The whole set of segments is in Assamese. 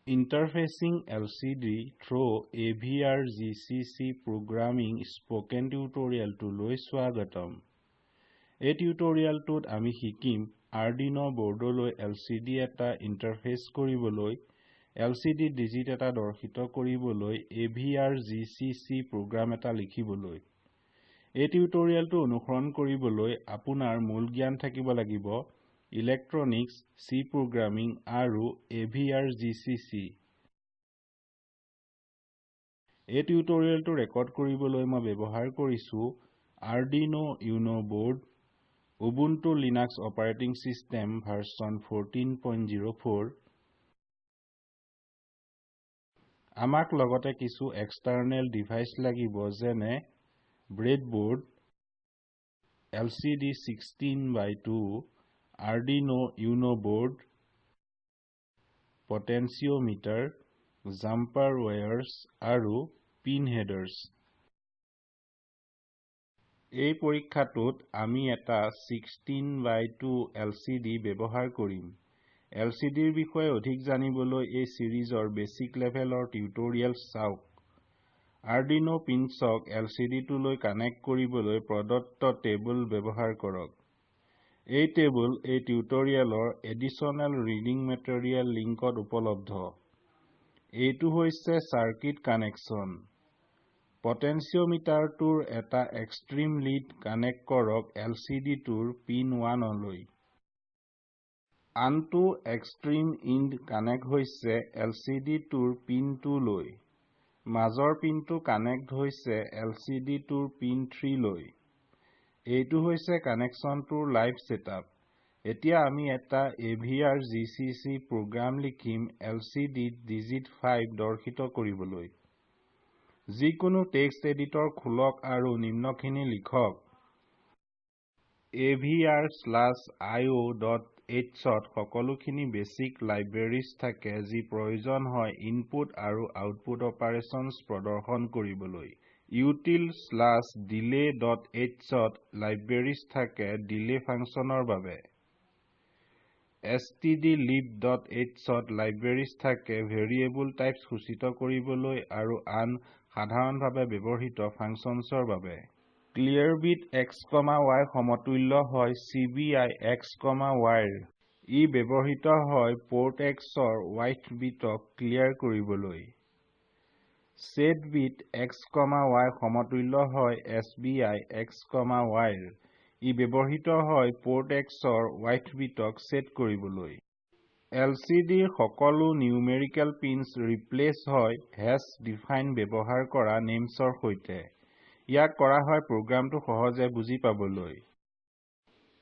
Interfacing LCD through AVR-GCC programming spoken tutorial to loi swagatam. A tutorial tut ami hikim Arduino board loi LCD eta interface koriboloi LCD digit eta dorhito koriboloi AVR-GCC program eta likhiboloi. A tutorial to অনুসৰণ কৰিবলৈ আপোনাৰ মূল জ্ঞান থাকিব লাগিব ইলেক্ট্ৰনিক্স C programming আৰু AVR-GCC এই টিউটোৰিয়েলটো ৰেকৰ্ড কৰিবলৈ মই ব্যৱহাৰ কৰিছো Arduino Uno board Ubuntu Linux operating system version 14.04 আমাক লগতে কিছু এক্সটাৰ্নেল ডিভাইস লাগিব যেনে breadboard LCD 16:2 Arduino Uno board potentiometer jumper wires আৰু pin headers এই পৰীক্ষাটোত আমি এটা 16:2 LCD ব্যৱহাৰ কৰিম LCDৰ বিষয়ে অধিক জানিবলৈ এই সিৰিজৰ বেসিক লেভেলৰ টিউটোৰিয়েল চাওক Arduino pinsক LCD টোলৈ কানেক্ট কৰিবলৈ প্ৰদত্ত টেবুল ব্যৱহাৰ কৰক এই টেবুল এই টিউটোৰিয়েলৰ এডিশনাল ৰিডিং মেটেৰিয়েল লিংকত উপলব্ধ এইটো হৈছে সাৰ্কিট কানেকচন পটেনচিওমিটাৰটোৰ এটা এক্সট্ৰিম লিড কানেক্ট কৰক LCD টোৰ পিন 1 লৈ আনটো এক্সট্ৰিম ইণ্ড কানেক্ট হৈছে LCD টোৰ পিন 2 লৈ মাজৰ পিনটো কানেক্ট হৈছে LCD টোৰ পিন 3 লৈ এইটো হৈছে কানেকচনটোৰ লাইভ সেটআপ এতিয়া আমি এটা AVR-GCC program লিখিম LCD digit 5 দৰ্শিত কৰিবলৈ যিকোনো টেক্সট এডিটৰ খুলক আৰু নিম্নখিনি লিখক avr/io.h ত সকলোখিনি বেসিক লাইব্ৰেৰিজ থাকে যি প্ৰয়োজন হয় ইনপুট আৰু আউটপুট অপাৰেশনছ প্ৰদৰ্শন কৰিবলৈ util/delay.h ত লাইব্ৰেৰিজ থাকে ডিলে ফাংচনৰ বাবে stdlib.h ত লাইব্ৰেৰিজ থাকে ভেৰিয়েবল টাইপছ সূচিত কৰিবলৈ আৰু আন সাধাৰণভাৱে ব্যৱহৃত ফাংচনছৰ বাবে clearbit x, y সমতুল্য হয় cbi x, y ই ব্যৱহৃত হয় port x ৰ white bitক ক্লিয়াৰ কৰিবলৈ setbit x, y সমতুল্য হয় sbi x, y ই ব্যৱহৃত হয় port x ৰ white bitক সেট কৰিবলৈ LCD সকলো নিউমেৰিকেল পিনছ ৰিপ্লেস হয় hash define ব্যৱহাৰ কৰা নেমছৰ সৈতে ইয়াক কৰা হয় প্ৰগ্ৰামটো সহজে বুজি পাবলৈ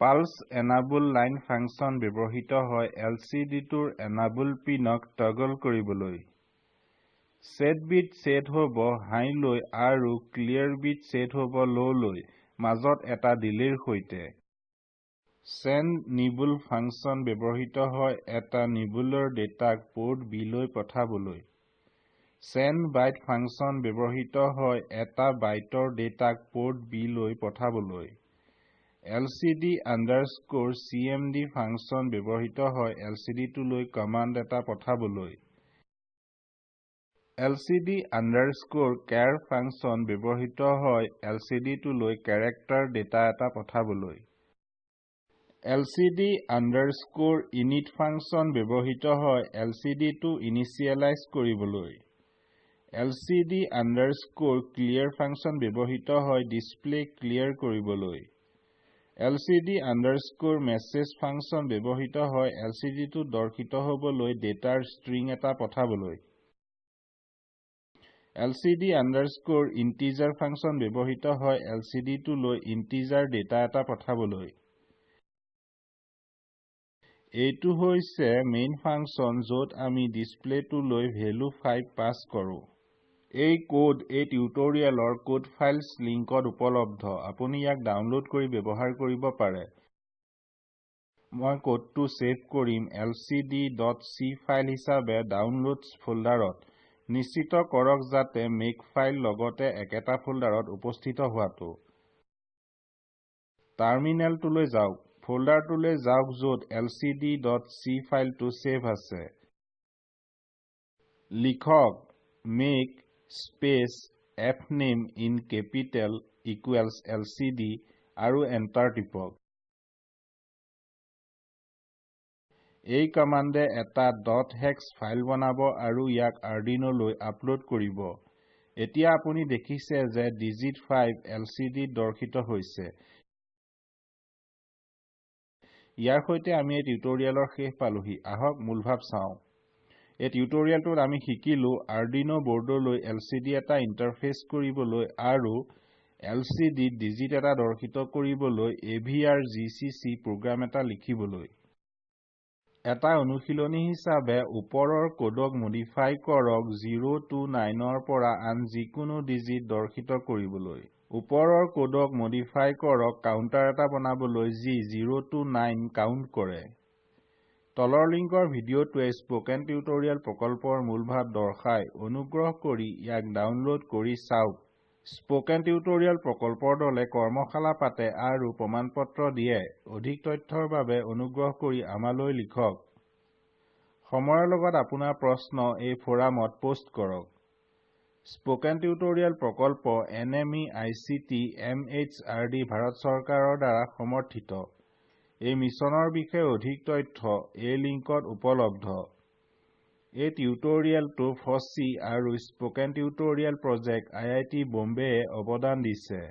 Pulse enable line function ব্যৱহৃত হয় LCD টোৰ enable পিনক toggle কৰিবলৈ set bit set হ'ব high লৈ আৰু clear bit set হ'ব low লৈ মাজত এটা ডিলেৰ সৈতে Send nibble function ব্যৱহৃত হয় এটা নিবুলৰ ডেটাক port B লৈ পঠাবলৈ Send byte function ব্যৱহৃত হয় এটা বাইটৰ ডেটাক port B লৈ পঠাবলৈ LCD_CMD function ব্যৱহৃত হয় LCD টোলৈ কমান্ড এটা পঠাবলৈ LCD_char function ব্যৱহৃত হয় LCD টোলৈ character ডেটা এটা পঠাবলৈ LCD_init function ব্যৱহৃত হয় LCD টো ইনিশিয়েলাইজ কৰিবলৈ LCD_clear function ব্যৱহৃত হয় ডিসপ্লে ক্লিয়াৰ কৰিবলৈ LCD_message function ব্যৱহৃত হয় LCD টো দৰ্শিত হ'বলৈ ডেটাৰ ষ্ট্ৰিং এটা পঠাবলৈ LCD_integer function ব্যৱহৃত হয় LCD টো লৈ ইন্টিজাৰ ডেটা এটা পঠাবলৈ এইটো হৈছে মেইন ফাংচন য'ত আমি ডিসপ্লে টো লৈ ভ্যালু 5 পাস কৰো এই কোড এই টিউটোৰিয়েলৰ কোড ফাইলছ লিংকত উপলব্ধ আপুনি ইয়াক ডাউনলোড কৰি ব্যৱহাৰ কৰিব পাৰে মই কোডটো সেভ কৰিম lcd.c ফাইল হিচাপে ডাউনলোডছ ফোল্ডাৰত নিশ্চিত কৰক যাতে মেক ফাইল লগতে একেটা ফোল্ডাৰত উপস্থিত হোৱাটো টাৰ্মিনেল টোলৈ যাওক ফোল্ডাৰটোলৈ যাওক য'ত lcd.c ফাইলটো সেভ আছে লিখক make space fname in capital equals LCD আৰু এণ্টাৰ টিপক এই কমাণ্ডে এটা .hex ফাইল বনাব আৰু ইয়াক আৰ্ডিনোলৈ আপলোড কৰিব এতিয়া আপুনি দেখিছে যে ডিজিট 5 LCD দৰ্শিত হৈছে ইয়াৰ সৈতে আমি এই টিউটৰিয়েলৰ শেষ পালোহি আহক মূলভাৱ চাওঁ এই টিউটৰিয়েলটোত আমি শিকিলো আৰ্ডিনো বৰ্ডলৈ LCD এটা ইন্টাৰফেচ কৰিবলৈ আৰু LCD ডিজিট এটা দৰ্শিত কৰিবলৈ AVR-GCC প্ৰগ্ৰাম এটা লিখিবলৈ এটা অনুশীলনী হিচাপে ওপৰৰ কোডক মডিফাই কৰক 0 to 9 পৰা আন যিকোনো ডিজিট দৰ্শিত কৰিবলৈ ওপৰৰ কোডক মডিফাই কৰক কাউণ্টাৰ এটা বনাবলৈ যি 0 to 9 কাউণ্ট কৰে তলৰ লিংকৰ ভিডিঅ'টোৱে স্পোকেন টিউটৰিয়েল প্ৰকল্পৰ মূলভাৱ দৰ্শায় অনুগ্ৰহ কৰি ইয়াক ডাউনলোড কৰি চাওক স্পোকেন টিউটৰিয়েল প্ৰকল্পৰ দলে কৰ্মশালা পাতে আৰু প্ৰমাণপত্ৰ দিয়ে অধিক তথ্যৰ বাবে অনুগ্ৰহ কৰি আমালৈ লিখক সময়ৰ লগত আপোনাৰ প্ৰশ্ন এই ফোৰামত পোষ্ট কৰক স্পোকেন টিউটৰিয়েল প্ৰকল্প NMEICT MHRD ভাৰত চৰকাৰৰ দ্বাৰা সমৰ্থিত এই মিছনৰ বিষয়ে অধিক তথ্য এই লিংকত উপলব্ধ এই টিউটৰিয়েলটো ফচি আৰু স্পোকেন টিউটৰিয়েল প্ৰজেক্ট IIT বোম্বেয়ে অৱদান দিছে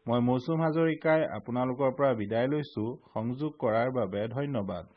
মই মৌচুম হাজৰিকাই আপোনালোকৰ পৰা বিদায় লৈছো সংযোগ কৰাৰ বাবে ধন্যবাদ